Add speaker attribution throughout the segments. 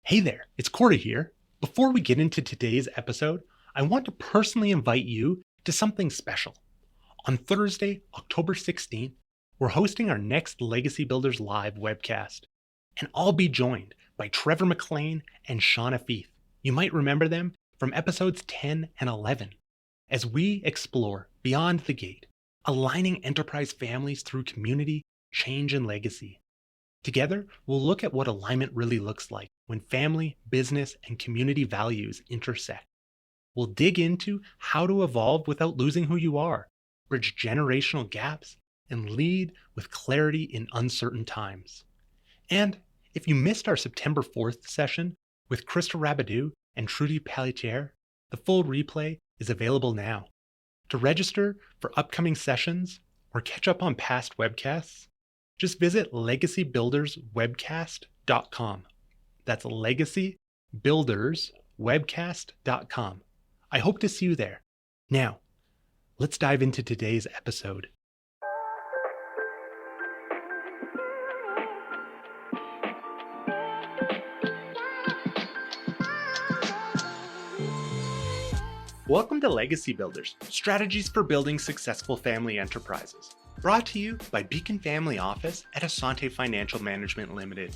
Speaker 1: Hey there, it's Corey here. Before we get into today's episode, I want to personally invite you to something special. On Thursday, October 16th, we're hosting our next Legacy Builders Live webcast, and I'll be joined by Trevor McLean and Shauna Feith. You might remember them from episodes 10 and 11, as we explore Beyond the Gate, aligning enterprise families through community, change, and legacy. Together, we'll look at what alignment really looks like when family, business, and community values intersect. We'll dig into how to evolve without losing who you are, bridge generational gaps, and lead with clarity in uncertain times. And if you missed our September 4th session with Krista Rabidou and Trudy Pelletier, the full replay is available now. To register for upcoming sessions or catch up on past webcasts, just visit legacybuilderswebcast.com. That's legacybuilderswebcast.com. I hope to see you there. Now, let's dive into today's episode. Welcome to Legacy Builders, Strategies for Building Successful Family Enterprises, brought to you by Beacon Family Office at Asante Financial Management Limited.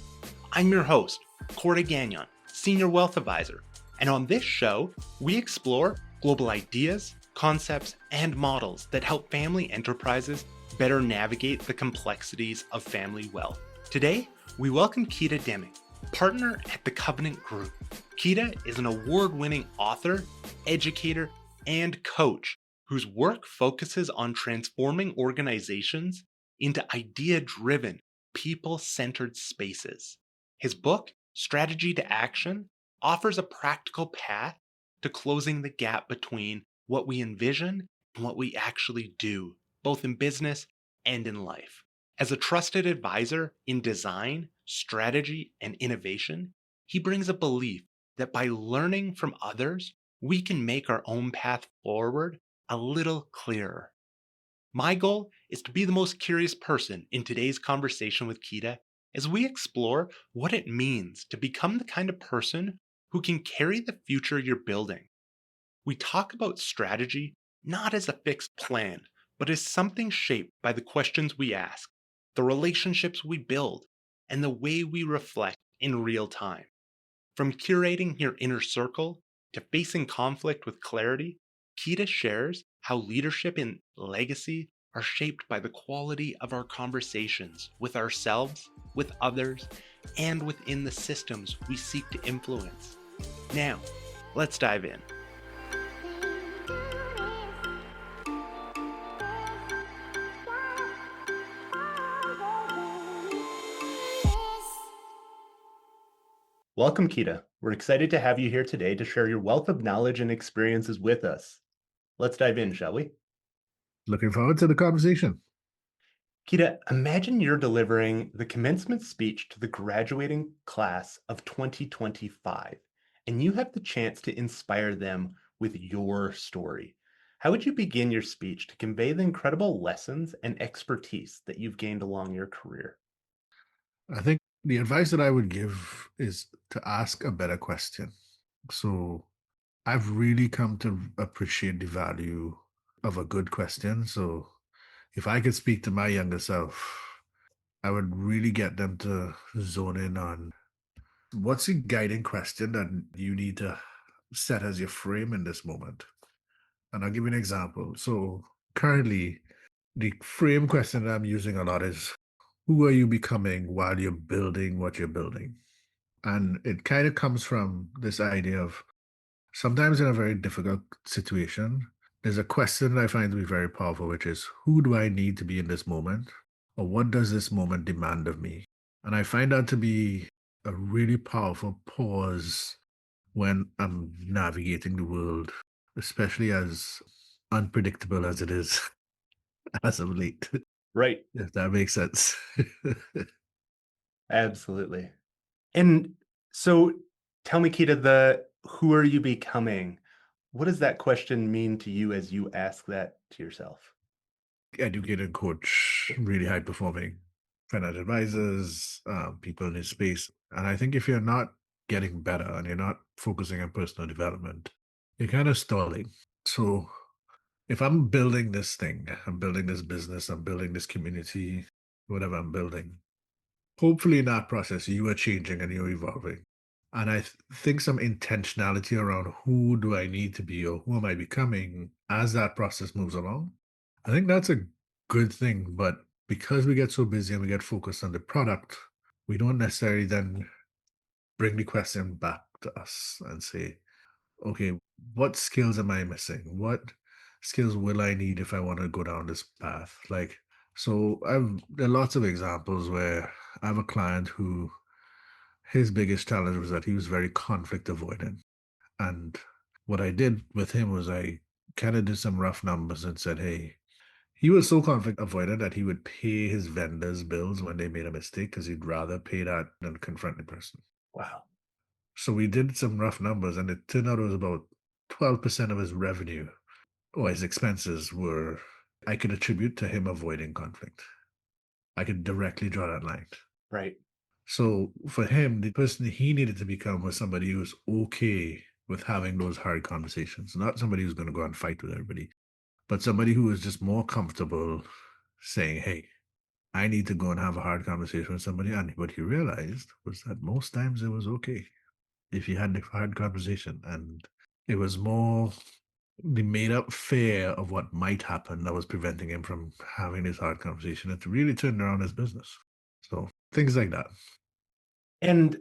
Speaker 1: I'm your host, Corey Gagnon, Senior Wealth Advisor, and on this show, we explore global ideas, concepts, and models that help family enterprises better navigate the complexities of family wealth. Today, we welcome Keita Demming, partner at the Covenant Group. Keita is an award-winning author, educator, and coach whose work focuses on transforming organizations into idea-driven, people-centered spaces. His book, Strategy to Action, offers a practical path to closing the gap between what we envision and what we actually do, both in business and in life. As a trusted advisor in design, strategy, and innovation, he brings a belief that by learning from others, we can make our own path forward a little clearer. My goal is to be the most curious person in today's conversation with Keita as we explore what it means to become the kind of person who can carry the future you're building. We talk about strategy not as a fixed plan, but as something shaped by the questions we ask, the relationships we build, and the way we reflect in real time. From curating your inner circle to facing conflict with clarity, Keita shares how leadership and legacy are shaped by the quality of our conversations with ourselves, with others, and within the systems we seek to influence. Now, let's dive in. Welcome, Keita. We're excited to have you here today to share your wealth of knowledge and experiences with us. Let's dive in, shall we?
Speaker 2: Looking forward to the conversation.
Speaker 1: Keita, imagine you're delivering the commencement speech to the graduating class of 2025, and you have the chance to inspire them with your story. How would you begin your speech to convey the incredible lessons and expertise that you've gained along your career?
Speaker 2: I think the advice that I would give is to ask a better question. So I've really come to appreciate the value of a good question. So if I could speak to my younger self, I would really get them to zone in on what's the guiding question that you need to set as your frame in this moment. And I'll give you an example. So currently, the frame question that I'm using a lot is who are you becoming while you're building what you're building? And it kind of comes from this idea of sometimes in a very difficult situation, there's a question that I find to be very powerful, which is who do I need to be in this moment? Or what does this moment demand of me? And I find that to be a really powerful pause when I'm navigating the world, especially as unpredictable as it is as of late,
Speaker 1: Right.
Speaker 2: if that makes sense.
Speaker 1: Absolutely. And so tell me, Keita, the who are you becoming? What does that question mean to you as you ask that to yourself?
Speaker 2: Educate and coach really high performing financial advisors, people in this space. And I think if you're not getting better and you're not focusing on personal development, you're kind of stalling. So if I'm building this thing, I'm building this business, I'm building this community, whatever I'm building, hopefully in that process, you are changing and you're evolving. And think some intentionality around who do I need to be or who am I becoming as that process moves along. I think that's a good thing. But because we get so busy and we get focused on the product, we don't necessarily then bring the question back to us and say, okay, what skills am I missing? What skills will I need if I want to go down this path? There are lots of examples where I have a client who his biggest challenge was that he was very conflict avoidant. And what I did with him was I kind of did some rough numbers and said, hey, he was so conflict avoidant that he would pay his vendors bills when they made a mistake because he'd rather pay that than confront the person.
Speaker 1: Wow.
Speaker 2: So we did some rough numbers, and it turned out it was about 12% of his revenue or his expenses were I could attribute to him avoiding conflict. I could directly draw that line.
Speaker 1: Right.
Speaker 2: So for him, the person he needed to become was somebody who was okay with having those hard conversations, not somebody who's going to go and fight with everybody, but somebody who was just more comfortable saying, hey, I need to go and have a hard conversation with somebody. And what he realized was that most times it was okay if you had the hard conversation. And it was more the made up fear of what might happen that was preventing him from having this hard conversation. It really turned around his business. So things like that.
Speaker 1: And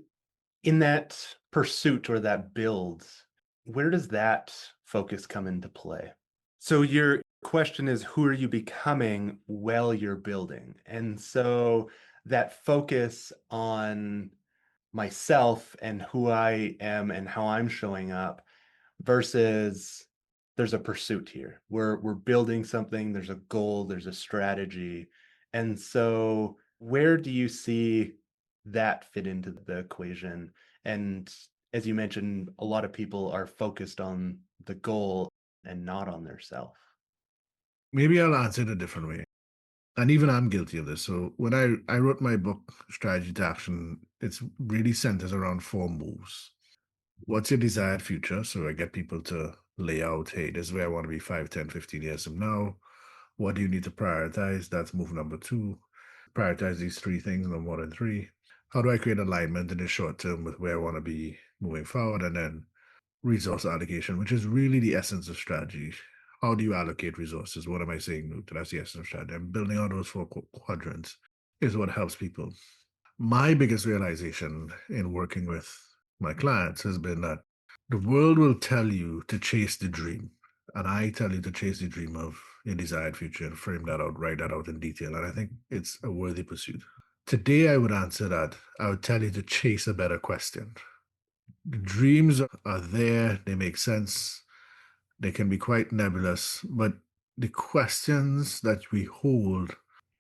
Speaker 1: in that pursuit or that build, where does that focus come into play? So your question is, who are you becoming while you're building? And so that focus on myself and who I am and how I'm showing up versus there's a pursuit here. We're building something, there's a goal, there's a strategy. And so where do you see that fit into the equation? And as you mentioned, a lot of people are focused on the goal and not on their self.
Speaker 2: Maybe I'll answer it a different way. And even I'm guilty of this. So when I wrote my book, Strategy to Action, it's really centers around four moves. What's your desired future? So I get people to lay out, hey, this is where I want to be 5, 10, 15 years from now. What do you need to prioritize? That's move number two. Prioritize these three things, no more than three. How do I create alignment in the short term with where I want to be moving forward? And then resource allocation, which is really the essence of strategy. How do you allocate resources? What am I saying, Luke? That's the essence of strategy. And building on those four quadrants is what helps people. My biggest realization in working with my clients has been that the world will tell you to chase the dream. And I tell you to chase the dream of your desired future and frame that out, write that out in detail. And I think it's a worthy pursuit. Today, I would answer that. I would tell you to chase a better question. The dreams are there, they make sense, they can be quite nebulous, but the questions that we hold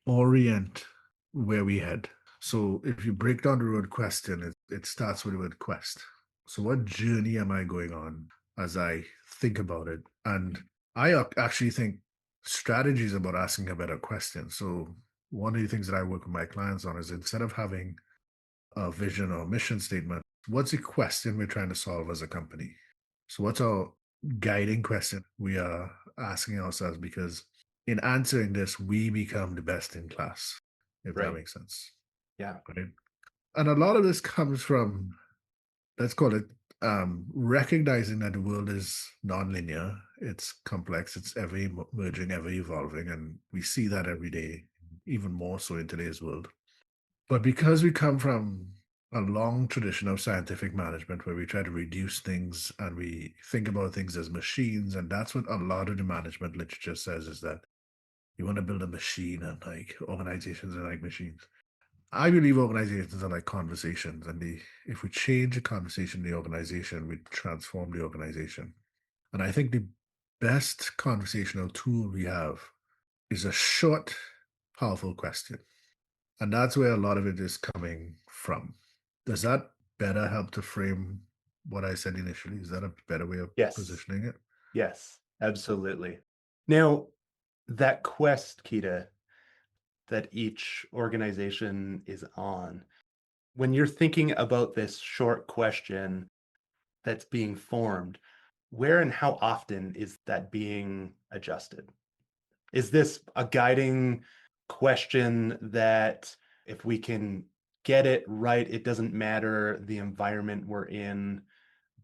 Speaker 2: orient where we head. So if you break down the word question, it starts with the word quest. So what journey am I going on as I think about it? And actually think strategy is about asking a better question. So one of the things that I work with my clients on is instead of having a vision or mission statement, what's the question we're trying to solve as a company? So, what's our guiding question we are asking ourselves? Because in answering this, we become the best in class, if that
Speaker 1: Right.
Speaker 2: makes sense.
Speaker 1: Yeah.
Speaker 2: Right. And a lot of this comes from, let's call it, recognizing that the world is nonlinear, it's complex, it's ever emerging, ever evolving. And we see that every day, even more so in today's world. But because we come from a long tradition of scientific management where we try to reduce things and we think about things as machines, and that's what a lot of the management literature says is that you want to build a machine and like organizations are like machines. I believe organizations are like conversations, and if we change a conversation in the organization, we transform the organization. And I think the best conversational tool we have is a short, powerful question. And that's where a lot of it is coming from. Does that better help to frame what I said initially? Is that a better way of
Speaker 1: Yes.
Speaker 2: positioning it?
Speaker 1: Yes. Absolutely. Now, that quest, Kita, that each organization is on. when you're thinking about this short question that's being formed, where and how often is that being adjusted? Is this a guiding question that if we can get it right, it doesn't matter the environment we're in,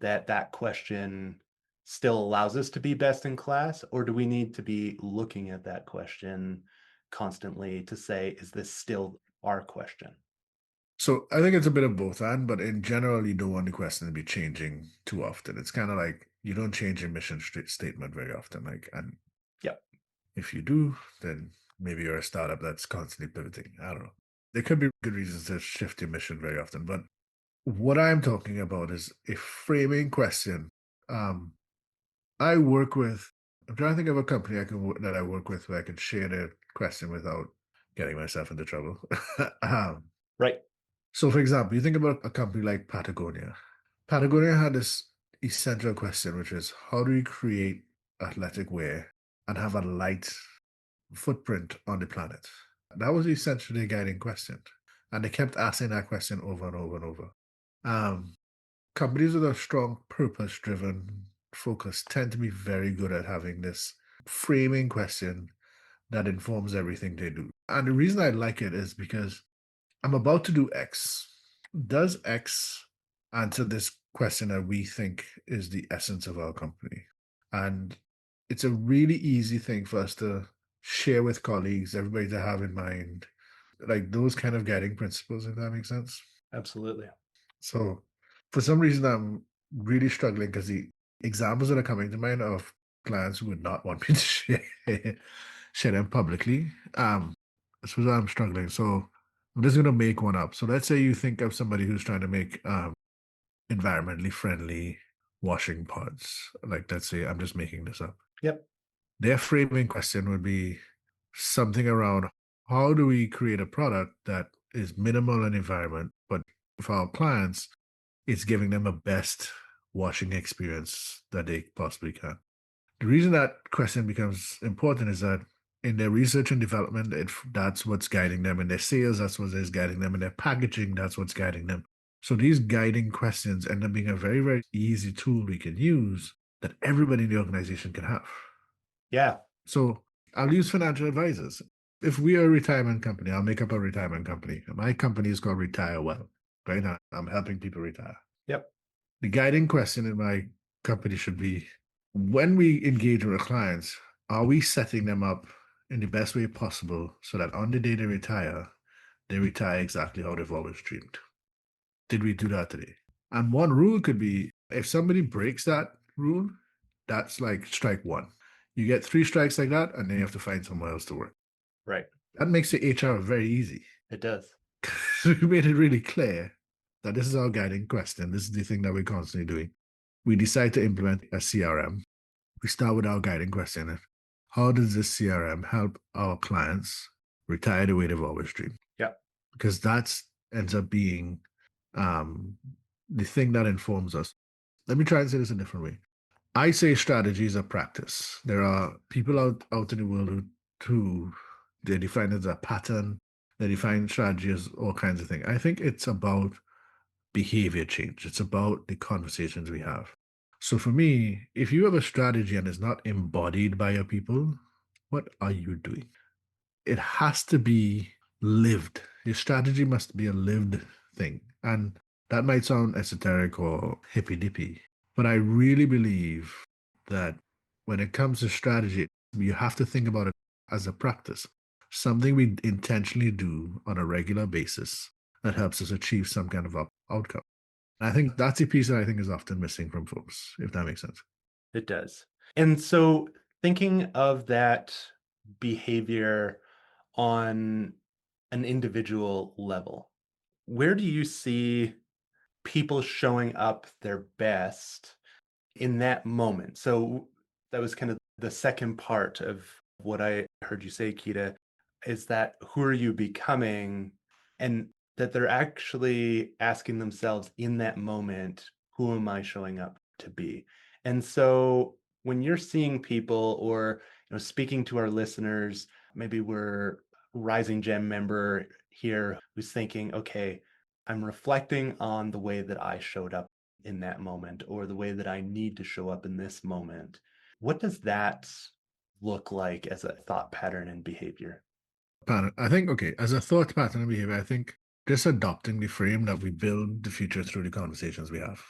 Speaker 1: that that question still allows us to be best in class? Or do we need to be looking at that question constantly to say, is this still our question?
Speaker 2: So I think it's a bit of both, and but in general, you don't want the question to be changing too often. It's kind of like you don't change your mission statement very often. Like, and
Speaker 1: Yep.
Speaker 2: if you do, then maybe you're a startup that's constantly pivoting. I don't know. There could be good reasons to shift your mission very often, but what I'm talking about is a framing question. Um, I work with. I'm trying to think of a company that I work with where I can share the question without getting myself into trouble. um,
Speaker 1: Right.
Speaker 2: so, for example, you think about a company like Patagonia. Patagonia had this essential question, which is how do you create athletic wear and have a light footprint on the planet? That was essentially a guiding question. And they kept asking that question over and over and over. Um, Companies with a strong purpose driven focus tend to be very good at having this framing question that informs everything they do. And the reason I like it is because I'm about to do X. Does X answer this question that we think is the essence of our company? And it's a really easy thing for us to share with colleagues, everybody to have in mind, like those kind of guiding principles, if that makes sense.
Speaker 1: Absolutely.
Speaker 2: So for some reason, I'm really struggling because the examples that are coming to mind of clients who would not want me to share them publicly. That's why I'm struggling. So I'm just gonna make one up. So let's say you think of somebody who's trying to make environmentally friendly washing pods. Like let's say I'm just making this up.
Speaker 1: Yep.
Speaker 2: Their framing question would be something around how do we create a product that is minimal in environment, but for our clients, it's giving them a best washing experience that they possibly can. The reason that question becomes important is that in their research and development, that's what's guiding them. In their sales, that's what is guiding them. In their packaging, that's what's guiding them. So these guiding questions end up being a very, very easy tool we can use that everybody in the organization can have.
Speaker 1: Yeah.
Speaker 2: So I'll use financial advisors. If we are a retirement company, I'll make up a retirement company. My company is called Retire Well, right? Now I'm helping people retire.
Speaker 1: Yep.
Speaker 2: The guiding question in my company should be when we engage with our clients, are we setting them up in the best way possible so that on the day they retire exactly how they've always dreamed? Did we do that today? And one rule could be if somebody breaks that rule, that's like strike one. You get three strikes like that, and then you have to find somewhere else to work.
Speaker 1: Right.
Speaker 2: That makes the HR very easy.
Speaker 1: It does.
Speaker 2: So we made it really clear that this is our guiding question. This is the thing that we're constantly doing. We decide to implement a CRM. We start with our guiding question. How does this CRM help our clients retire the way they've always dreamed?
Speaker 1: Yep.
Speaker 2: Because that ends up being um, the thing that informs us. Let me try and say this a different way. I say strategy is a practice. There are people out in the world who they define it as a pattern. They define strategy as all kinds of things. I think it's about behavior change. It's about the conversations we have. So for me, if you have a strategy and it's not embodied by your people, what are you doing? It has to be lived. Your strategy must be a lived thing. And that might sound esoteric or hippy dippy, but I really believe that when it comes to strategy, you have to think about it as a practice, something we intentionally do on a regular basis that helps us achieve some kind of outcome. And I think that's a piece that I think is often missing from folks, if that makes sense.
Speaker 1: It does. And so thinking of that behavior on an individual level, where do you see people showing up their best in that moment? So that was kind of the second part of what I heard you say, Keita, is that who are you becoming? And that they're actually asking themselves in that moment, who am I showing up to be? And so when you're seeing people or speaking to our listeners, maybe we're Rising Gem member here who's thinking, okay, I'm reflecting on the way that I showed up in that moment or the way that I need to show up in this moment. What does that look like as a thought pattern and behavior?
Speaker 2: Pattern. I think, okay, as a thought pattern and behavior, I think just adopting the frame that we build the future through the conversations we have.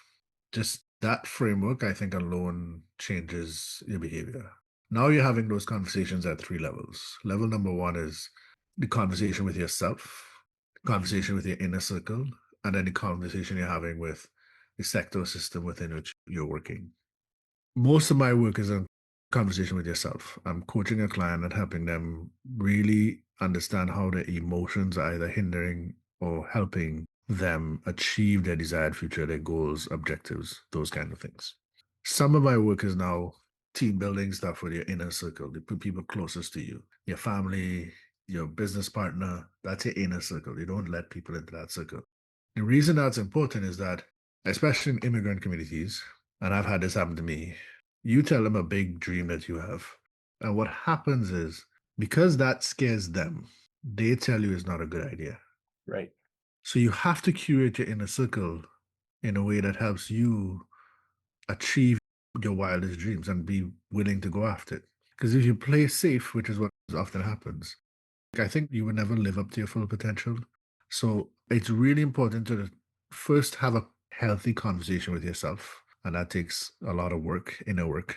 Speaker 2: Just that framework, I think, alone changes your behavior. Now you're having those conversations at three levels. Level number one is the conversation with yourself, conversation with your inner circle, and then the conversation you're having with the sector system within which you're working. Most of my work is a conversation with yourself. I'm coaching a client and helping them really understand how their emotions are either hindering or helping them achieve their desired future, their goals, objectives, those kind of things. Some of my work is now team building stuff with your inner circle, the people closest to you, your family, your business partner. That's your inner circle. You don't let people into that circle. The reason that's important is that, especially in immigrant communities, and I've had this happen to me, you tell them a big dream that you have. And what happens is, because that scares them, they tell you it's not a good idea.
Speaker 1: Right.
Speaker 2: So you have to curate your inner circle in a way that helps you achieve your wildest dreams and be willing to go after it. Because if you play safe, which is what often happens, I think you will never live up to your full potential. So it's really important to first have a healthy conversation with yourself. And that takes a lot of work, inner work.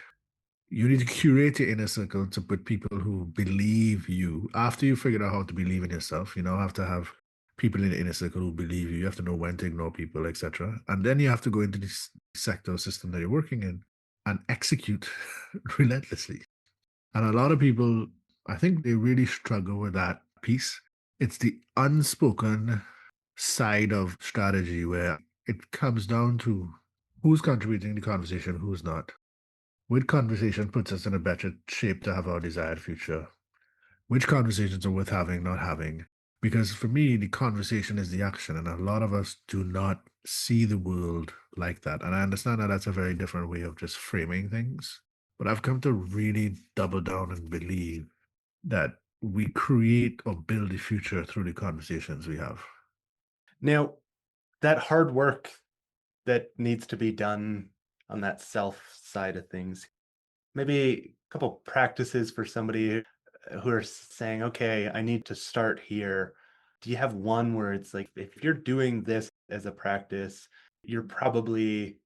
Speaker 2: You need to curate your inner circle to put people who believe you. After you figured out how to believe in yourself, you now have to have people in the inner circle who believe you. You have to know when to ignore people, etc. And then you have to go into this sector system that you're working in and execute relentlessly. And a lot of people, I think they really struggle with that piece. It's the unspoken side of strategy where it comes down to who's contributing to the conversation, who's not. Which conversation puts us in a better shape to have our desired future? Which conversations are worth having, not having? Because for me, the conversation is the action, and a lot of us do not see the world like that. And I understand that that's a very different way of just framing things. But I've come to really double down and believe that we create or build the future through the conversations we have.
Speaker 1: Now, that hard work that needs to be done on that self side of things, maybe a couple practices for somebody who are saying, okay, I need to start here. Do you have one where it's like, if you're doing this as a practice, you're probably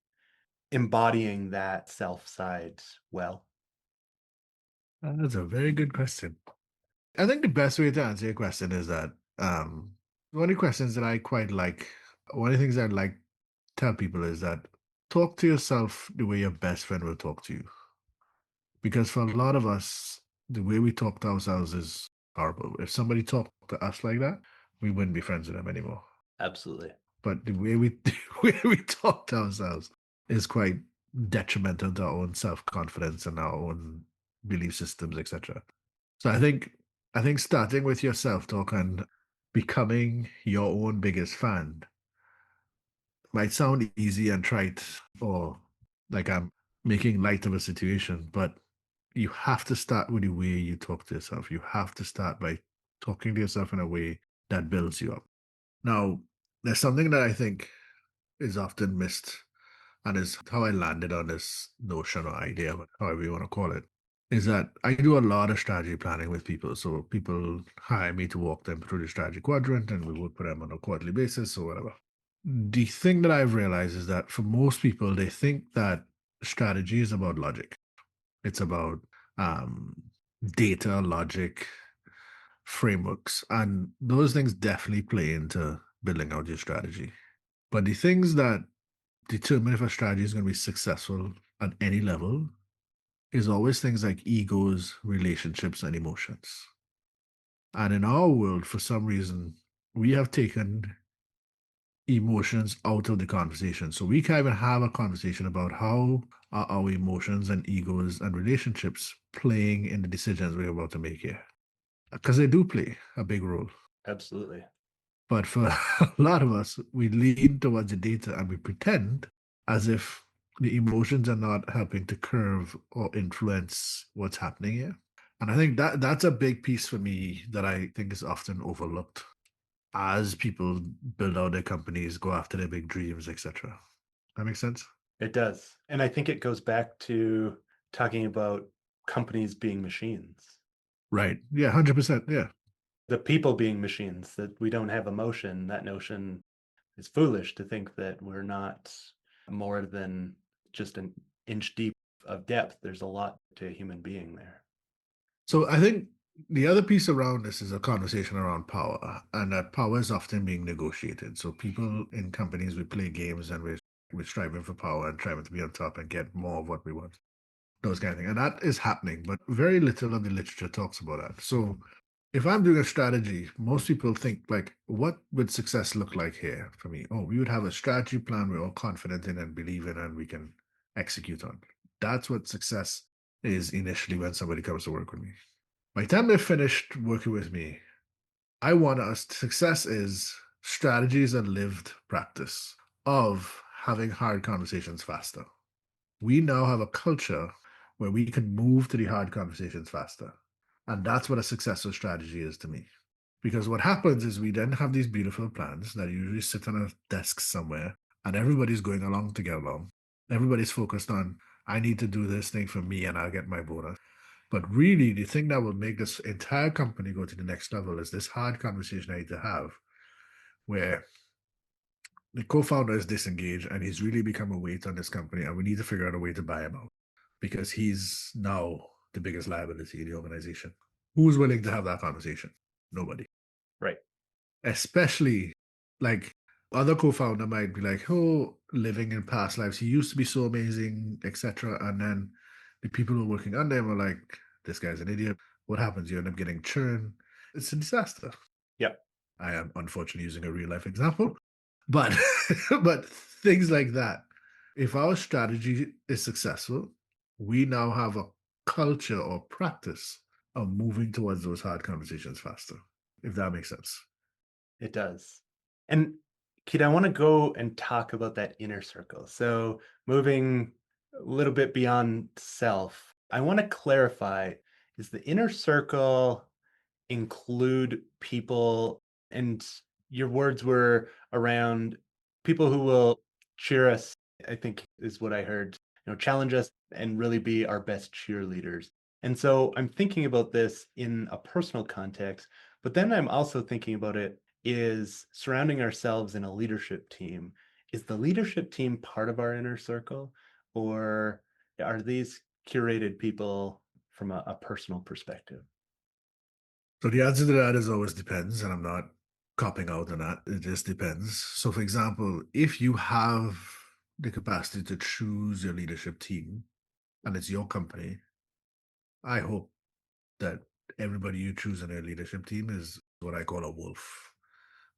Speaker 1: embodying that self side well?
Speaker 2: That's a very good question. I think the best way to answer your question is that one of the questions that I quite like, one of the things I'd like to tell people is that talk to yourself the way your best friend will talk to you. Because for a lot of us, the way we talk to ourselves is horrible. If somebody talked to us like that, we wouldn't be friends with them anymore.
Speaker 1: Absolutely.
Speaker 2: But the way we the way we talk to ourselves is quite detrimental to our own self confidence and our own belief systems, etc. So I think starting with your self talk and becoming your own biggest fan might sound easy and trite or like I'm making light of a situation, but you have to start with the way you talk to yourself. You have to start by talking to yourself in a way that builds you up. Now, there's something that I think is often missed, and is how I landed on this notion or idea, however you want to call it, is that I do a lot of strategy planning with people. So people hire me to walk them through the strategy quadrant, and we work with them on a quarterly basis or whatever. The thing that I've realized is that for most people, they think that strategy is about logic. It's about um, data, logic, frameworks, and those things definitely play into building out your strategy. But the things that determine if a strategy is going to be successful at any level is always things like egos, relationships, and emotions. And in our world, for some reason, we have taken emotions out of the conversation. So we can't even have a conversation about how are our emotions and egos and relationships playing in the decisions we're about to make here. Because they do play a big role.
Speaker 1: Absolutely.
Speaker 2: But for a lot of us, we lean towards the data and we pretend as if the emotions are not helping to curve or influence what's happening here. And I think that that's a big piece for me that I think is often overlooked. as people build out their companies, go after their big dreams, etc. That makes sense?
Speaker 1: It does. And I think it goes back to talking about companies being machines,
Speaker 2: Right. Yeah, 100%. Yeah.
Speaker 1: the people being machines, that we don't have emotion. That notion is foolish to think that we're not more than just an inch deep of depth. There's a lot to a human being there.
Speaker 2: So I think the other piece around this is a conversation around power, and that power is often being negotiated. So people in companies, we play games and we're striving for power and striving to be on top and get more of what we want. Those kind of things. And that is happening, but very little of the literature talks about that. So if I'm doing a strategy, most people think like, what would success look like here for me? Oh, we would have a strategy plan we're all confident in and believe in and we can execute on. That's what success is initially when somebody comes to work with me. By the time they're finished working with me, I want us success is strategies and lived practice of having hard conversations faster. We now have a culture where we can move to the hard conversations faster. And that's what a successful strategy is to me. Because what happens is we then have these beautiful plans that usually sit on a desk somewhere, and everybody's going along to get along. Everybody's focused on, I need to do this thing for me and I'll get my bonus. But really, the thing that will make this entire company go to the next level is this hard conversation I need to have where the co-founder is disengaged and he's really become a weight on this company and we need to figure out a way to buy him out because he's now the biggest liability in the organization. Who's willing to have that conversation? Nobody.
Speaker 1: Right.
Speaker 2: Especially like other co-founder might be like, oh, living in past lives, he used to be so amazing, etc. And then the people who are working under him are like, this guy's an idiot. What happens? You end up getting churn. It's a disaster.
Speaker 1: Yep.
Speaker 2: I am unfortunately using a real life example, but but things like that. If our strategy is successful, we now have a culture or practice of moving towards those hard conversations faster. If that makes sense.
Speaker 1: It does. And Keita, I want to go and talk about that inner circle. So moving a little bit beyond self, I want to clarify, is the inner circle include people, and your words were around people who will cheer us, I think is what I heard, challenge us and really be our best cheerleaders. And so I'm thinking about this in a personal context, but then I'm also thinking about it is surrounding ourselves in a leadership team. Is the leadership team part of our inner circle, or are these curated people from a personal perspective?
Speaker 2: So the answer to that is always depends, and I'm not copping out on that. It just depends. So, for example, if you have the capacity to choose your leadership team and it's your company, I hope that everybody you choose on your leadership team is what I call a wolf,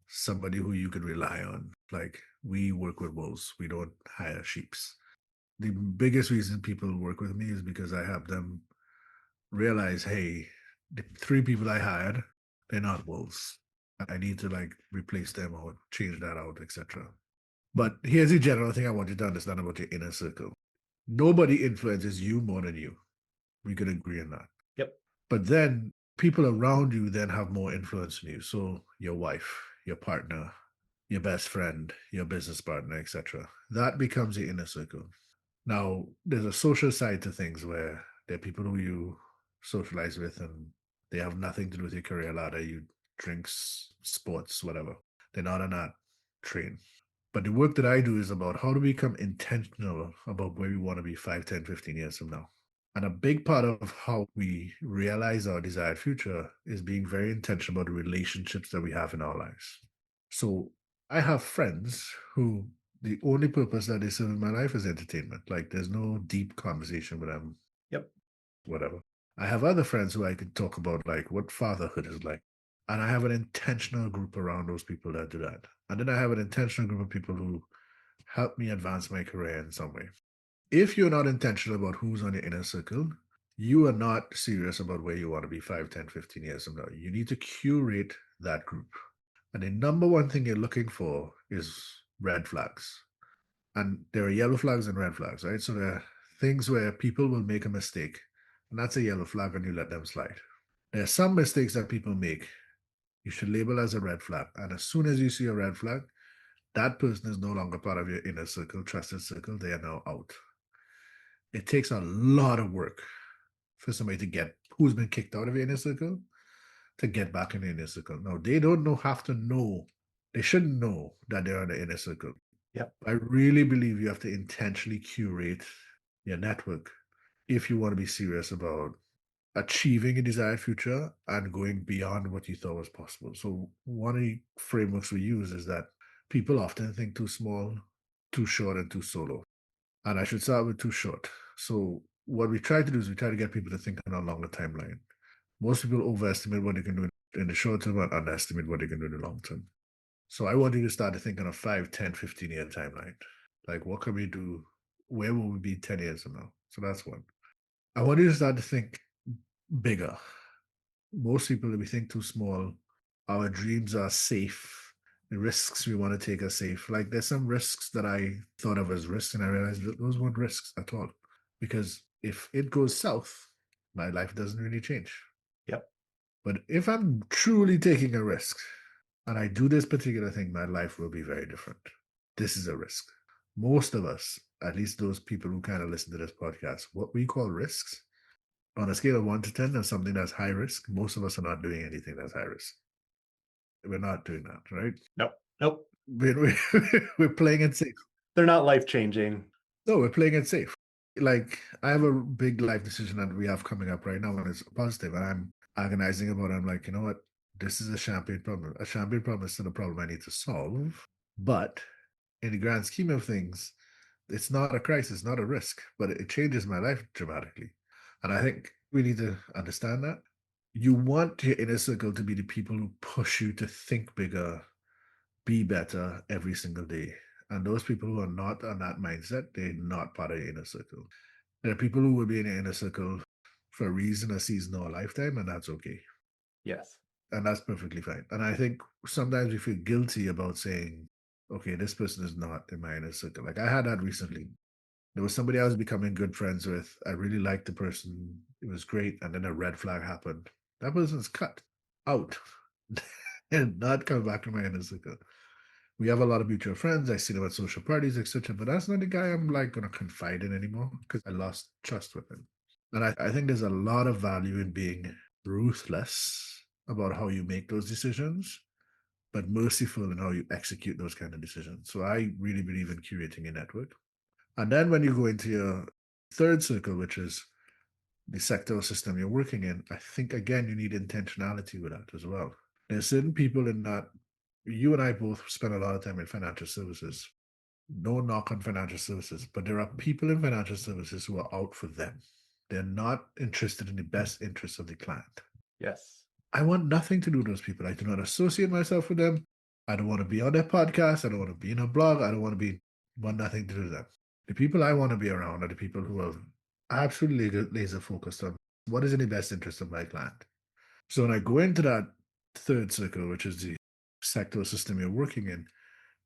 Speaker 2: somebody who you can rely on. Like we work with wolves, we don't hire sheeps. The biggest reason people work with me is because I have them realize, hey, the three people I hired, they're not wolves. I need to like replace them or change that out, etc. But here's the general thing I want you to understand about your inner circle. Nobody influences you more than you. We could agree on that.
Speaker 1: Yep.
Speaker 2: But then people around you then have more influence on you. So your wife, your partner, your best friend, your business partner, etc. That becomes your inner circle. Now, there's a social side to things where there are people who you socialize with and they have nothing to do with your career ladder. You drinks, sports, whatever. They're not on that train. But the work that I do is about how to become intentional about where we want to be 5, 10, 15 years from now. And a big part of how we realize our desired future is being very intentional about the relationships that we have in our lives. So I have friends who the only purpose that they serve in my life is entertainment. Like there's no deep conversation with them,
Speaker 1: Yep.
Speaker 2: whatever. I have other friends who I could talk about like what fatherhood is like. And I have an intentional group around those people that do that. And then I have an intentional group of people who help me advance my career in some way. If you're not intentional about who's on your inner circle, you are not serious about where you want to be 5, 10, 15 years from now. You need to curate that group. And the number one thing you're looking for is red flags. And there are yellow flags and red flags, right? So there are things where people will make a mistake, and that's a yellow flag, and you let them slide. There are some mistakes that people make you should label as a red flag. And as soon as you see a red flag, that person is no longer part of your inner circle, trusted circle. They are now out. It takes a lot of work for somebody to get who's been kicked out of your inner circle to get back in the inner circle. Now, they don't know, have to know, they shouldn't know that they're in the inner circle.
Speaker 1: Yep.
Speaker 2: I really believe you have to intentionally curate your network if you want to be serious about achieving a desired future and going beyond what you thought was possible. So, one of the frameworks we use is that people often think too small, too short, and too solo. And I should start with too short. So, what we try to do is we try to get people to think on a longer timeline. Most people overestimate what they can do in the short term and underestimate what they can do in the long term. So I want you to start to think on a 5, 10, 15-year timeline. Like, what can we do? Where will we be 10 years from now? So that's one. I want you to start to think bigger. Most people, we think too small. Our dreams are safe. The risks we want to take are safe. Like, there's some risks that I thought of as risks, and I realized that those weren't risks at all. Because if it goes south, my life doesn't really change.
Speaker 1: Yep.
Speaker 2: But if I'm truly taking a risk and I do this particular thing, my life will be very different. This is a risk. Most of us, at least those people who kind of listen to this podcast, what we call risks, on a scale of 1 to 10, that's something that's high risk. Most of us are not doing anything that's high risk. We're not doing that, right?
Speaker 1: Nope. Nope.
Speaker 2: We're playing it safe.
Speaker 1: They're not life changing.
Speaker 2: No, we're playing it safe. Like, I have a big life decision that we have coming up right now, and it's positive, and I'm agonizing about it. I'm like, you know what? This is a champagne problem. A champagne problem is still a problem I need to solve. But in the grand scheme of things, it's not a crisis, not a risk, but it changes my life dramatically. And I think we need to understand that. You want your inner circle to be the people who push you to think bigger, be better every single day. And those people who are not on that mindset, they're not part of the inner circle. There are people who will be in the inner circle for a reason, a season, or a lifetime, and that's okay.
Speaker 1: Yes.
Speaker 2: And that's perfectly fine. And I think sometimes we feel guilty about saying, okay, this person is not in my inner circle. Like, I had that recently. There was somebody I was becoming good friends with. I really liked the person. It was great. And then a red flag happened. That person's cut out and not come back to my inner circle. We have a lot of mutual friends. I see them at social parties, etc. But that's not the guy I'm like going to confide in anymore because I lost trust with him. And I think there's a lot of value in being ruthless about how you make those decisions, but merciful in how you execute those kind of decisions. So I really believe in curating a network. And then when you go into your third circle, which is the sector or system you're working in, I think again you need intentionality with that as well. There's certain people in that you and I both spend a lot of time in financial services. No knock on financial services, but there are people in financial services who are out for them. They're not interested in the best interests of the client.
Speaker 1: Yes.
Speaker 2: I want nothing to do with those people. I do not associate myself with them. I don't want to be on their podcast. I don't want to be in a blog. I don't want to be, want nothing to do with them. The people I want to be around are the people who are absolutely laser focused on what is in the best interest of my client. So when I go into that third circle, which is the sector system you're working in,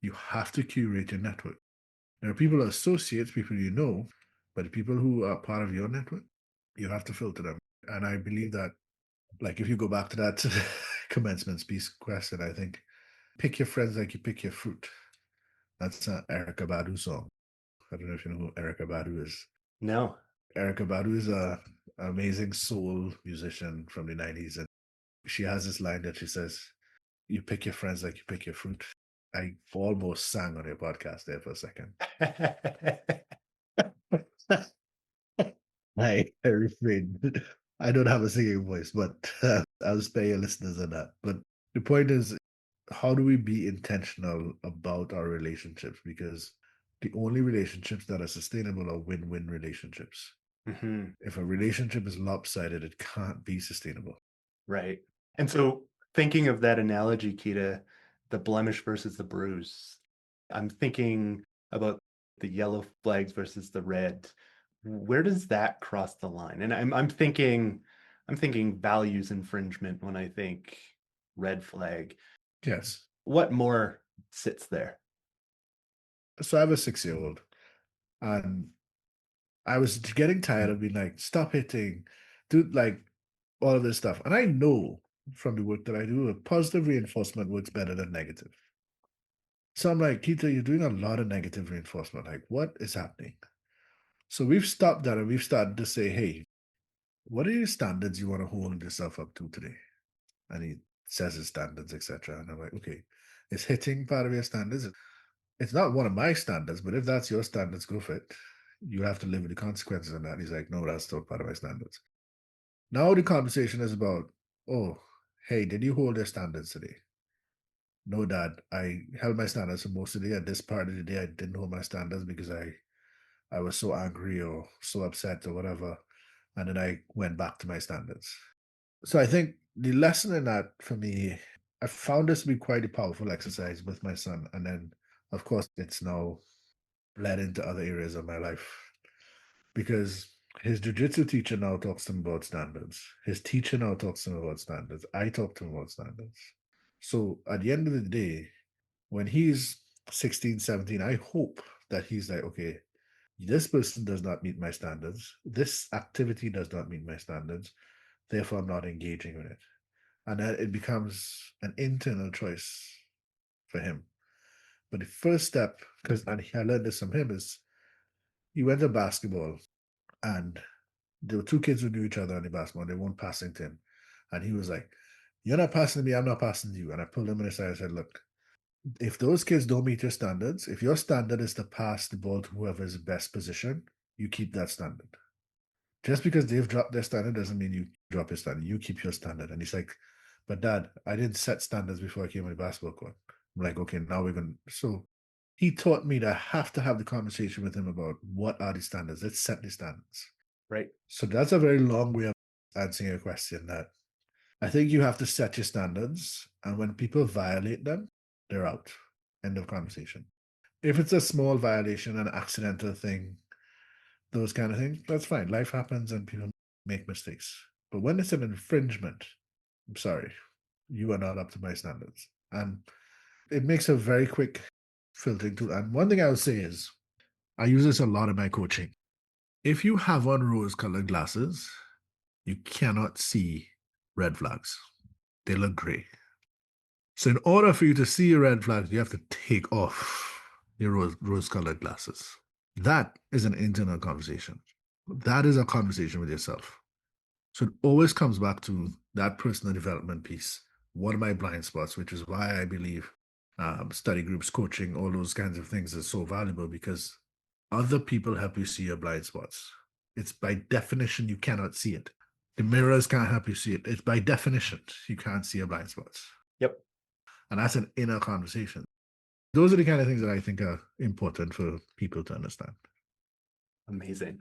Speaker 2: you have to curate your network. There are people who are associates, people you know, but the people who are part of your network, you have to filter them. And I believe that, like, if you go back to that commencement speech question, I think pick your friends like you pick your fruit. That's an Erica Badu song. I don't know if you know who Erica Badu is.
Speaker 1: No.
Speaker 2: Erica Badu is an amazing soul musician from the 90s. And she has this line that she says, you pick your friends like you pick your fruit. I almost sang on your podcast there for a second. I refrain. I don't have a singing voice, but I'll spare your listeners on that. But the point is, how do we be intentional about our relationships? Because the only relationships that are sustainable are win-win relationships.
Speaker 1: Mhm.
Speaker 2: If a relationship is lopsided, it can't be sustainable.
Speaker 1: Right. And so thinking of that analogy, Keita, the blemish versus the bruise, I'm thinking about the yellow flags versus the red. Where does that cross the line? And I'm thinking values infringement when I think red flag.
Speaker 2: Yes.
Speaker 1: What more sits there?
Speaker 2: So I have a 6-year-old, and I was getting tired of being like, stop hitting, dude, like all of this stuff. And I know from the work that I do, positive reinforcement works better than negative. So I'm like, Keita, you're doing a lot of negative reinforcement. Like, what is happening? So we've stopped that and we've started to say, hey, what are your standards you want to hold yourself up to today? And he says his standards, etc. And I'm like, okay, is hitting part of your standards? It's not one of my standards, but if that's your standards, go for it. You have to live with the consequences of that. He's like, no, that's still part of my standards. Now the conversation is about, oh, hey, did you hold your standards today? No, Dad, I held my standards for most of the day. At this part of the day, I didn't hold my standards because I was so angry or so upset or whatever. And then I went back to my standards. So I think the lesson in that for me, I found this to be quite a powerful exercise with my son. And then, of course, it's now bled into other areas of my life because his jujitsu teacher now talks to him about standards. His teacher now talks to him about standards. I talk to him about standards. So at the end of the day, when he's 16, 17, I hope that he's like, okay, this person does not meet my standards. This activity does not meet my standards. Therefore, I'm not engaging with it. And then it becomes an internal choice for him. But the first step, because and I learned this from him, is he went to basketball and there were two kids who knew each other on the basketball. They weren't passing to him. And he was like, you're not passing to me, I'm not passing to you. And I pulled him aside and said, look, if those kids don't meet your standards, if your standard is to pass the ball to whoever is the best position, you keep that standard. Just because they've dropped their standard doesn't mean you drop your standard. You keep your standard. And he's like, but Dad, I didn't set standards before I came on the basketball court. I'm like, okay, now we're going to. So he taught me that I have to have the conversation with him about what are the standards. Let's set the standards.
Speaker 1: Right.
Speaker 2: So that's a very long way of answering your question that I think you have to set your standards. And when people violate them, they're out. End of conversation. If it's a small violation, an accidental thing, those kind of things, that's fine. Life happens and people make mistakes. But when it's an infringement, I'm sorry, you are not up to my standards. And it makes a very quick filtering tool. And one thing I would say is, I use this a lot in my coaching. If you have on rose colored glasses, you cannot see red flags. They look gray. So in order for you to see your red flags, you have to take off your rose colored glasses. That is an internal conversation. That is a conversation with yourself. So it always comes back to that personal development piece. What are my blind spots? Which is why I believe study groups, coaching, all those kinds of things is so valuable because other people help you see your blind spots. It's by definition, you cannot see it. The mirrors can't help you see it. It's by definition, you can't see your blind spots.
Speaker 1: Yep.
Speaker 2: And that's an inner conversation. Those are the kind of things that I think are important for people to understand.
Speaker 1: Amazing.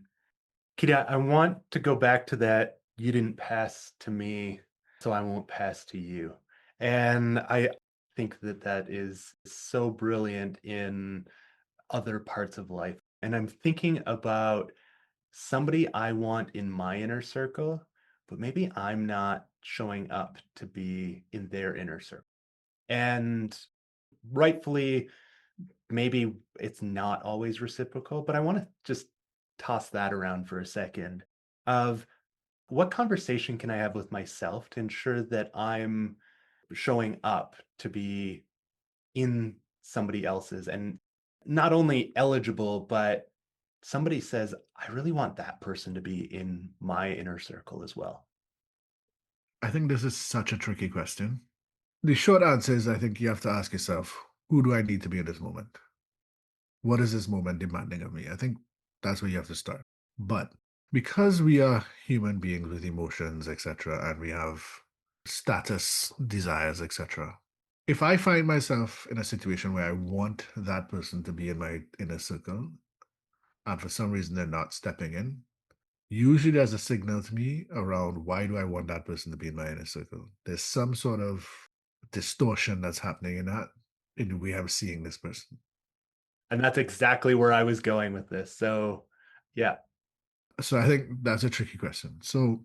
Speaker 1: Keita, I want to go back to that. You didn't pass to me, so I won't pass to you. And I think that that is so brilliant in other parts of life. And I'm thinking about somebody I want in my inner circle, but maybe I'm not showing up to be in their inner circle. And rightfully, maybe it's not always reciprocal, but I want to just toss that around for a second of what conversation can I have with myself to ensure that I'm showing up to be in somebody else's and not only eligible, but somebody says, I really want that person to be in my inner circle as well.
Speaker 2: I think this is such a tricky question. The short answer is I think you have to ask yourself, who do I need to be in this moment? What is this moment demanding of me? I think that's where you have to start. But because we are human beings with emotions, etc., and we have status, desires, etc., if I find myself in a situation where I want that person to be in my inner circle, and for some reason they're not stepping in, usually there's a signal to me around why do I want that person to be in my inner circle? There's some sort of distortion that's happening in that, in the way I'm seeing this person.
Speaker 1: And that's exactly where I was going with this. So, yeah.
Speaker 2: So I think that's a tricky question. So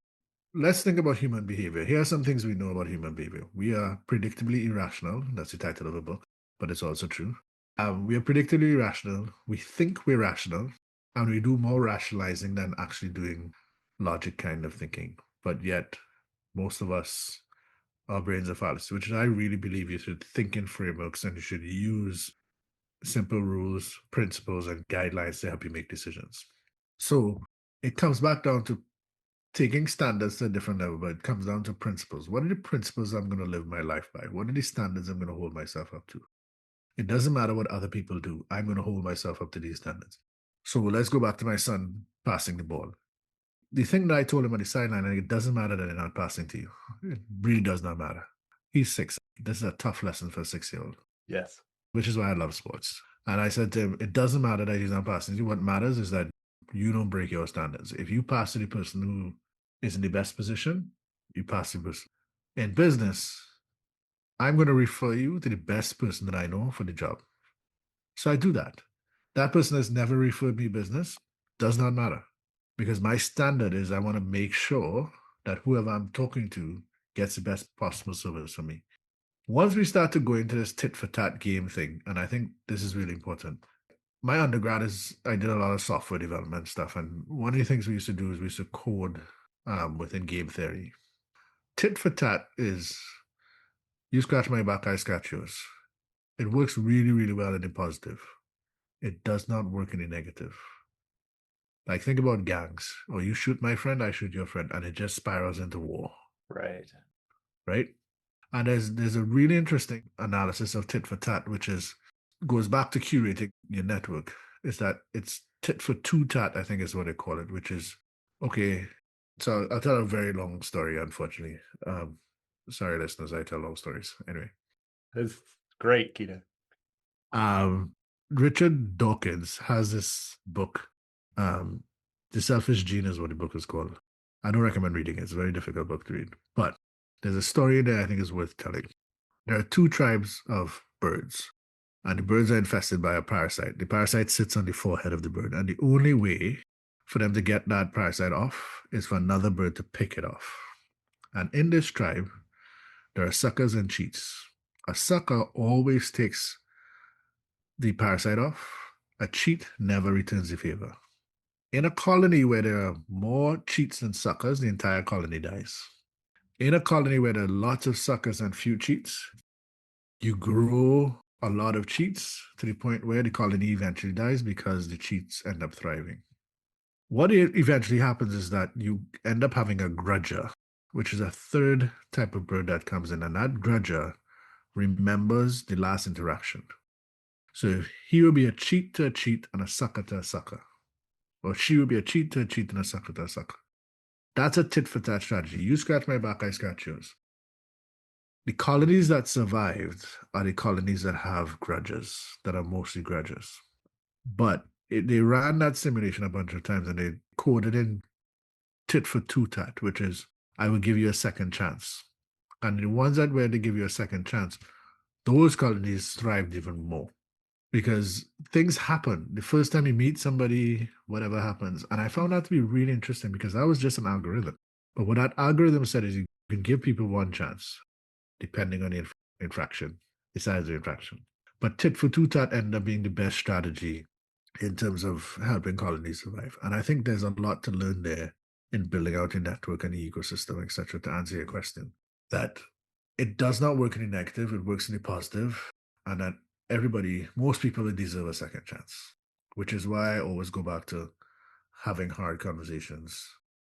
Speaker 2: let's think about human behavior. Here are some things we know about human behavior. We are predictably irrational. That's the title of the book, but it's also true. We are predictably irrational. We think we're rational, and we do more rationalizing than actually doing logic kind of thinking. But yet, most of us our brains are fallacy, which I really believe you should think in frameworks and you should use simple rules, principles, and guidelines to help you make decisions. So it comes back down to taking standards to a different level, but it comes down to principles. What are the principles I'm going to live my life by? What are the standards I'm going to hold myself up to? It doesn't matter what other people do. I'm going to hold myself up to these standards. So let's go back to my son passing the ball. The thing that I told him on the sideline, like, it doesn't matter that they're not passing to you. It really does not matter. He's 6. This is a tough lesson for a 6-year-old,
Speaker 1: Yes.
Speaker 2: which is why I love sports. And I said to him, it doesn't matter that he's not passing to you. What matters is that you don't break your standards. If you pass to the person who is in the best position, you pass the person. In business, I'm going to refer you to the best person that I know for the job. So I do that. That person has never referred me business. Does not matter. Because my standard is I want to make sure that whoever I'm talking to gets the best possible service from me. Once we start to go into this tit for tat game thing, and I think this is really important. My undergrad is I did a lot of software development stuff, and one of the things we used to do is we used to code within game theory. Tit for tat is you scratch my back, I scratch yours. It works really, really well in the positive. It does not work in the negative. Like think about gangs, or you shoot my friend, I shoot your friend, and it just spirals into war,
Speaker 1: Right.
Speaker 2: right? And there's a really interesting analysis of tit for tat, which is goes back to curating your network. Is that it's tit for two tat, I think is what they call it, which is okay. So I'll tell a very long story, unfortunately. Sorry, listeners, I tell long stories. Anyway,
Speaker 1: That's great, Keita.
Speaker 2: um, Richard Dawkins has this book. Um, The Selfish Gene is what the book is called. I don't recommend reading it. It's a very difficult book to read. But there's a story in there I think is worth telling. There are two tribes of birds, and the birds are infested by a parasite. The parasite sits on the forehead of the bird, and the only way for them to get that parasite off is for another bird to pick it off. And in this tribe, there are suckers and cheats. A sucker always takes the parasite off. A cheat never returns the favor. In a colony where there are more cheats than suckers, the entire colony dies. In a colony where there are lots of suckers and few cheats, you grow a lot of cheats to the point where the colony eventually dies because the cheats end up thriving. What eventually happens is that you end up having a grudger, which is a third type of bird that comes in, and that grudger remembers the last interaction. So he will be a cheat to a cheat and a sucker to a sucker. Or she will be a cheat to a cheat and a sucker to a sucker. That's a tit for tat strategy. You scratch my back, I scratch yours. The colonies that survived are the colonies that have grudges, that are mostly grudges. But they ran that simulation a bunch of times and they coded in tit for two tat, which is I will give you a second chance. And the ones that where they give you a second chance, those colonies thrived even more because things happen. The first time you meet somebody, whatever happens. And I found that to be really interesting because that was just an algorithm. But what that algorithm said is you can give people one chance, depending on the infraction, the size of the infraction. But tit for two tat ended up being the best strategy in terms of helping colonies survive. And I think there's a lot to learn there in building out your network and the ecosystem, etc., to answer your question. That it does not work in the negative, it works in the positive, and that everybody, most people deserve a second chance, which is why I always go back to having hard conversations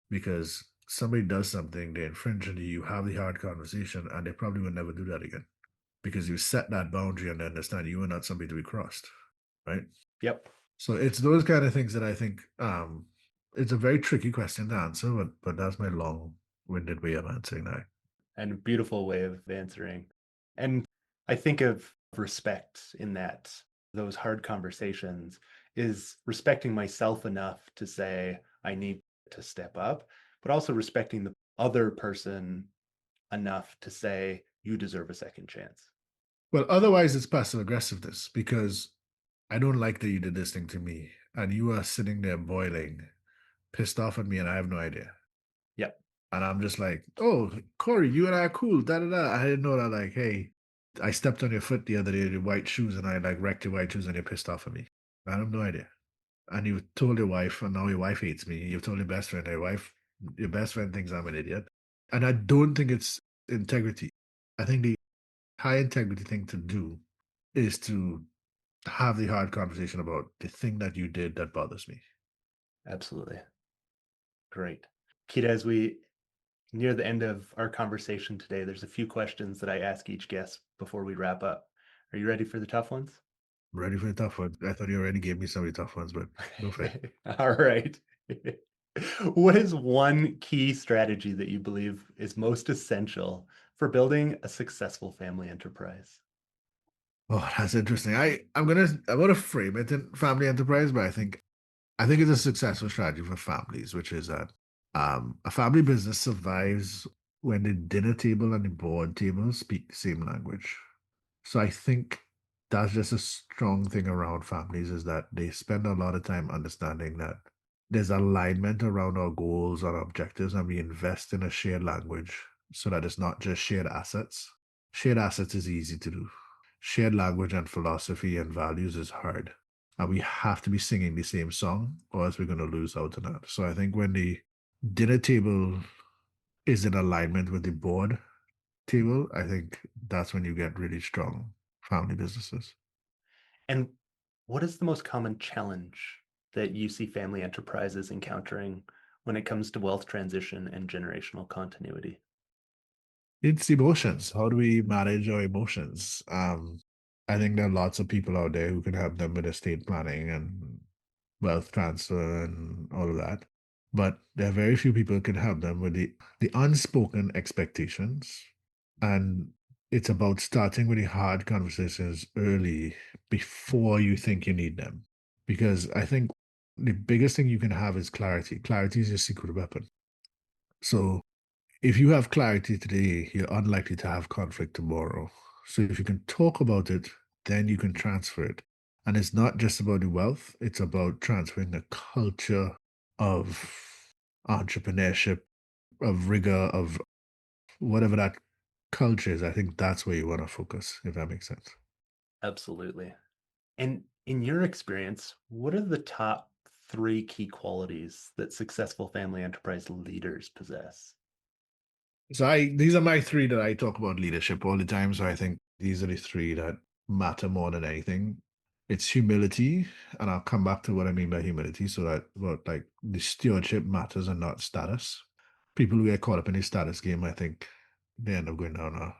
Speaker 2: because somebody does something, they infringe on you, you have the hard conversation, and they probably will never do that again because you set that boundary and understand you are not somebody to be crossed, right?
Speaker 1: Yep.
Speaker 2: So it's those kind of things that I think it's a very tricky question to answer, but that's my long-winded way of answering that.
Speaker 1: And a beautiful way of answering. And I think of respect in that those hard conversations is respecting myself enough to say I need to step up, but also respecting the other person enough to say you deserve a second chance.
Speaker 2: Well, otherwise it's passive aggressiveness because I don't like that you did this thing to me, and you are sitting there boiling, pissed off at me, and I have no idea.
Speaker 1: Yep.
Speaker 2: And I'm just like, oh, Corey, you and I are cool. Da da da. I didn't know that. Like, hey, I stepped on your foot the other day, your white shoes, and I like wrecked your white shoes, and you're pissed off at me. I have no idea. And you told your wife, and now your wife hates me. You've told your best friend, your best friend thinks I'm an idiot. And I don't think it's integrity. I think the high integrity thing to do is to have the hard conversation about the thing that you did that bothers me.
Speaker 1: Absolutely. Great. Keita, as we near the end of our conversation today, there's a few questions that I ask each guest before we wrap up. Are you ready for the tough ones?
Speaker 2: I'm ready for the tough ones. I thought you already gave me some of the tough ones, but go for it.
Speaker 1: All right. What is one key strategy that you believe is most essential for building a successful family enterprise?
Speaker 2: Oh, that's interesting. I'm gonna frame it in family enterprise, but I think it's a successful strategy for families, which is that a family business survives when the dinner table and the board table speak the same language. So I think that's just a strong thing around families is that they spend a lot of time understanding that there's alignment around our goals, our objectives, and we invest in a shared language so that it's not just shared assets. Shared assets is easy to do. Shared language and philosophy and values is hard. And we have to be singing the same song or else we're going to lose out on that. So I think when the dinner table is in alignment with the board table, I think that's when you get really strong family businesses.
Speaker 1: And what is the most common challenge that you see family enterprises encountering when it comes to wealth transition and generational continuity?
Speaker 2: It's emotions. How do we manage our emotions? I think there are lots of people out there who can help them with estate planning and wealth transfer and all of that. But there are very few people who can help them with the unspoken expectations. And it's about starting with the hard conversations early before you think you need them. Because I think the biggest thing you can have is clarity. Clarity is your secret weapon. So if you have clarity today, you're unlikely to have conflict tomorrow. So if you can talk about it, then you can transfer it. And it's not just about the wealth, it's about transferring a culture of entrepreneurship, of rigor, of whatever that culture is. I think that's where you want to focus, if that makes sense.
Speaker 1: Absolutely. And in your experience, what are the top three key qualities that successful family enterprise leaders possess?
Speaker 2: So I these are my three that I talk about leadership all the time. So I think these are the three that matter more than anything. It's humility, and I'll come back to what I mean by humility. So that about like the stewardship matters and not status. People who get caught up in the status game, I think they end up going down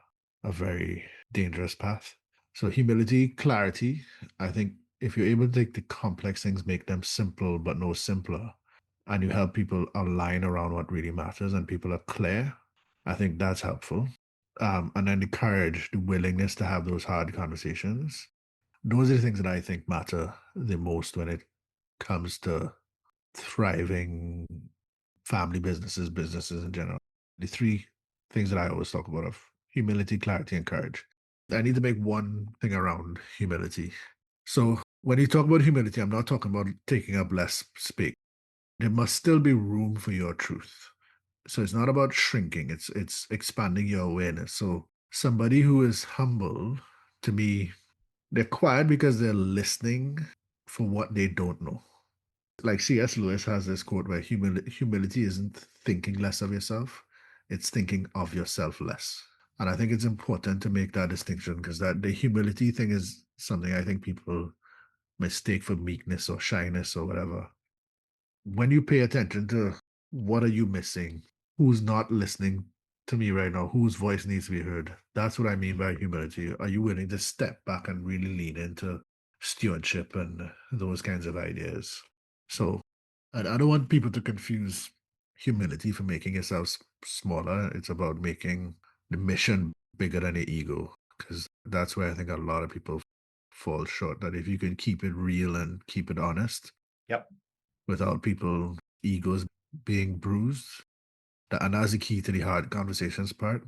Speaker 2: a very dangerous path. So humility, clarity. I think if you're able to take the complex things, make them simple but no simpler, and you help people align around what really matters and people are clear, I think that's helpful. And then the courage, the willingness to have those hard conversations. Those are the things that I think matter the most when it comes to thriving family businesses, businesses in general. The three things that I always talk about of humility, clarity, and courage. I need to make one thing around humility. So when you talk about humility, I'm not talking about taking up less space. There must still be room for your truth. So it's not about shrinking, it's expanding your awareness. So somebody who is humble, to me, they're quiet because they're listening for what they don't know. Like C.S. Lewis has this quote where humility isn't thinking less of yourself, it's thinking of yourself less. And I think it's important to make that distinction because that the humility thing is something I think people mistake for meekness or shyness or whatever. When you pay attention to what are you missing, who's not listening to me right now, whose voice needs to be heard, that's what I mean by humility. Are you willing to step back and really lean into stewardship and those kinds of ideas? So I don't want people to confuse humility for making yourself smaller. It's about making the mission bigger than the ego, because that's where I think a lot of people fall short. That if you can keep it real and keep it honest,
Speaker 1: Yep,
Speaker 2: without people egos being bruised. And that's the key to the hard conversations part.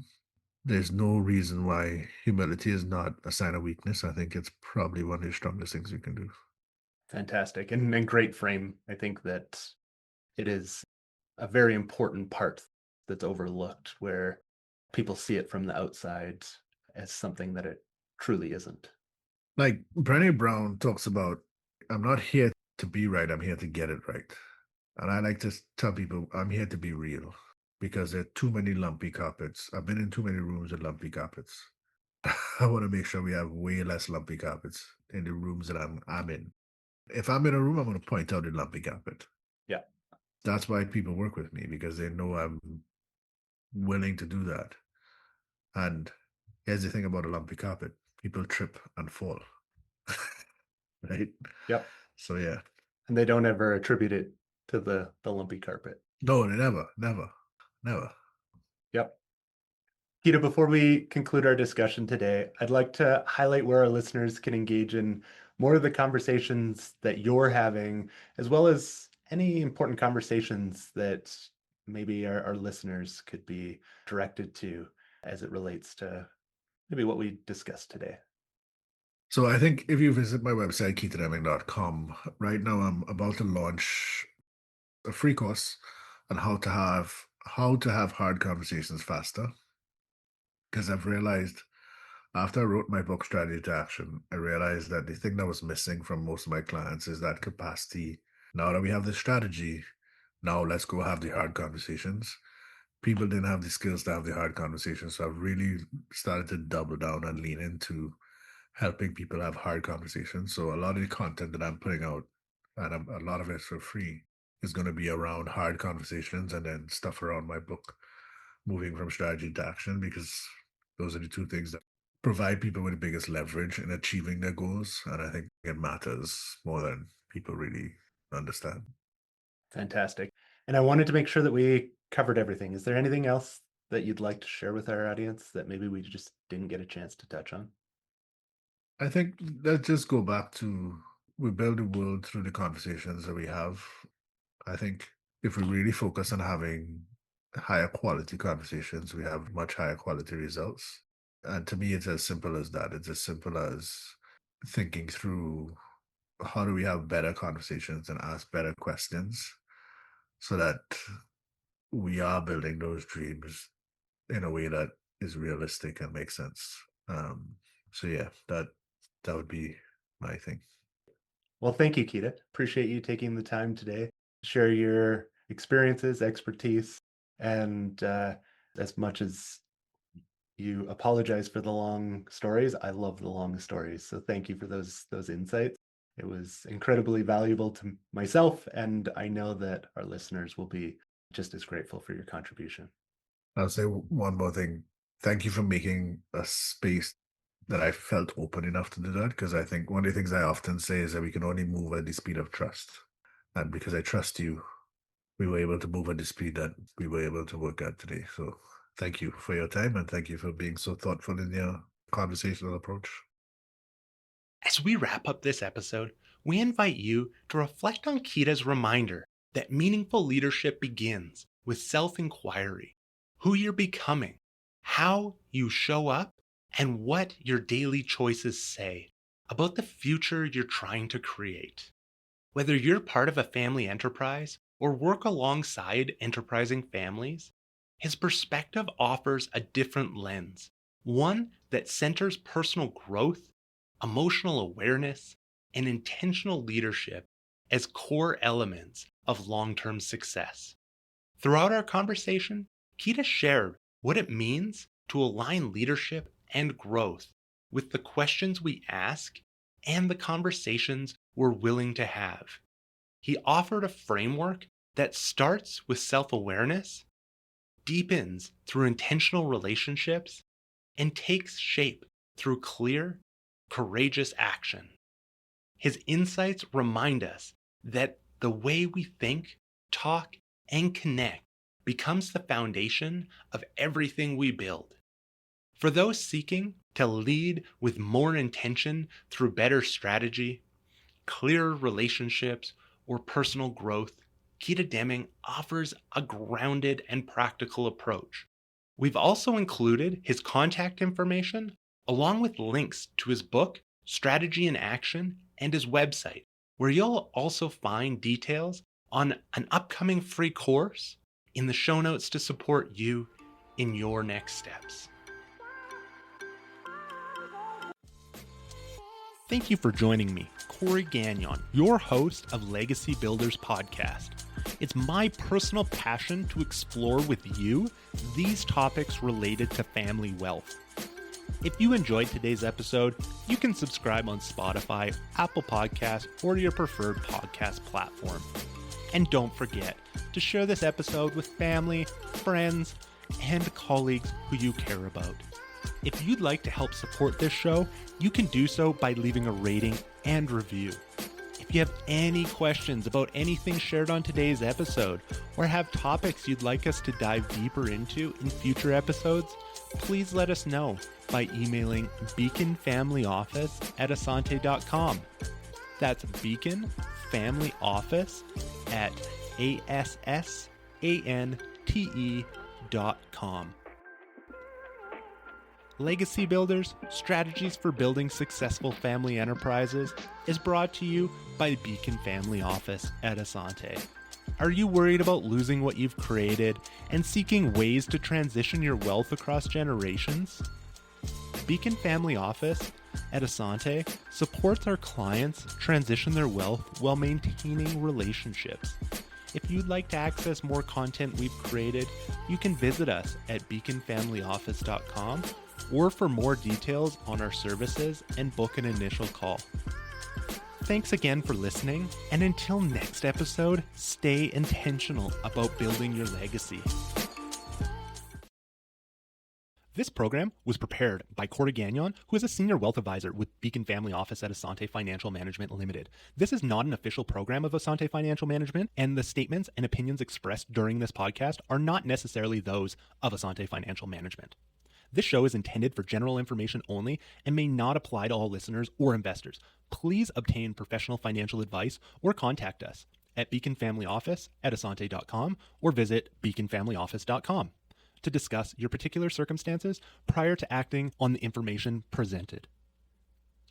Speaker 2: There's no reason why humility is not a sign of weakness. I think it's probably one of the strongest things we can do.
Speaker 1: fantastic. And great frame. I think that it is a very important part that's overlooked where people see it from the outside as something that it truly isn't.
Speaker 2: Like Brené Brown talks about, I'm not here to be right, I'm here to get it right. And I like to tell people, I'm here to be real. because there are too many lumpy carpets. I've been in too many rooms with lumpy carpets. I want to make sure we have way less lumpy carpets in the rooms that I'm in. If I'm in a room, I'm going to point out the lumpy carpet.
Speaker 1: Yeah.
Speaker 2: That's why people work with me, because they know I'm willing to do that. And here's the thing about a lumpy carpet: people trip and fall, right?
Speaker 1: Yep.
Speaker 2: So yeah,
Speaker 1: And they don't ever attribute it to the lumpy carpet.
Speaker 2: no, they never.
Speaker 1: Yep. Keita, before we conclude our discussion today, I'd like to highlight where our listeners can engage in more of the conversations that you're having, as well as any important conversations that maybe our listeners could be directed to as it relates to maybe what we discussed today.
Speaker 2: So I think if you visit my website, keitademming.com, right now I'm about to launch a free course on how to have hard conversations faster. Because I've realized, after I wrote my book Strategy to Action, I realized that the thing that was missing from most of my clients is that capacity. Now that we have the strategy, now let's go have the hard conversations. People didn't have the skills to have the hard conversations. So I've really started to double down and lean into helping people have hard conversations. So a lot of the content that I'm putting out, and a lot of it's for free, is going to be around hard conversations, and then stuff around my book, moving from strategy to action, because those are the two things that provide people with the biggest leverage in achieving their goals. And I think it matters more than people really understand.
Speaker 1: Fantastic. And I wanted to make sure that we covered everything. Is there anything else that you'd like to share with our audience that maybe we just didn't get a chance to touch on?
Speaker 2: I think let's just go back to, we build the world through the conversations that we have. I think if we really focus on having higher quality conversations, we have much higher quality results. And to me, it's as simple as that. It's as simple as thinking through, how do we have better conversations and ask better questions, so that we are building those dreams in a way that is realistic and makes sense. Um, so yeah, that would be my thing.
Speaker 1: Well, thank you, Keita. Appreciate you taking the time today to share your experiences, expertise, and as much as you apologize for the long stories, I love the long stories. So thank you for those insights. It was incredibly valuable to myself, and I know that our listeners will be just as grateful for your contribution.
Speaker 2: I'll say one more thing. Thank you for making a space that I felt open enough to do that, because I think one of the things I often say is that we can only move at the speed of trust. And because I trust you, we were able to move at the speed that we were able to work at today. So thank you for your time, and thank you for being so thoughtful in your conversational approach.
Speaker 1: As we wrap up this episode, we invite you to reflect on Keita's reminder that meaningful leadership begins with self inquiry, who you're becoming, how you show up, and what your daily choices say about the future you're trying to create. Whether you're part of a family enterprise or work alongside enterprising families, his perspective offers a different lens, one that centers personal growth, emotional awareness, and intentional leadership as core elements of long term success. Throughout our conversation, Keita shared what it means to align leadership and growth with the questions we ask and the conversations we're willing to have. He offered a framework that starts with self awareness, deepens through intentional relationships, and takes shape through clear, courageous action. His insights remind us that the way we think, talk, and connect becomes the foundation of everything we build. For those seeking to lead with more intention through better strategy, clearer relationships, or personal growth, Keita Demming offers a grounded and practical approach. We've also included his contact information along with links to his book, Strategy in Action, and his website, where you'll also find details on an upcoming free course in the show notes to support you in your next steps. Thank you for joining me, Corey Gagnon, your host of Legacy Builders Podcast. It's my personal passion to explore with you these topics related to family wealth. If you enjoyed today's episode, you can subscribe on Spotify, Apple Podcasts, or your preferred podcast platform. And don't forget to share this episode with family, friends, and colleagues who you care about. If you'd like to help support this show, you can do so by leaving a rating and review. If you have any questions about anything shared on today's episode, or have topics you'd like us to dive deeper into in future episodes, please let us know by emailing beaconfamilyoffice@asante.com. That's beaconfamilyoffice@assante.com. Legacy Builders, Strategies for Building Successful Family Enterprises is brought to you by Beacon Family Office at Asante. Are you worried about losing what you've created and seeking ways to transition your wealth across generations? Beacon Family Office at Asante supports our clients transition their wealth while maintaining relationships. If you'd like to access more content we've created, you can visit us at beaconfamilyoffice.com or for more details on our services and book an initial call. Thanks again for listening, and until next episode, stay intentional about building your legacy. This program was prepared by Corda Gagnon, who is a senior wealth advisor with Beacon Family Office at Asante Financial Management Limited. This is not an official program of Asante Financial Management, and the statements and opinions expressed during this podcast are not necessarily those of Asante Financial Management. This show is intended for general information only and may not apply to all listeners or investors. Please obtain professional financial advice or contact us at beaconfamilyoffice@asante.com or visit beaconfamilyoffice.com to discuss your particular circumstances prior to acting on the information presented.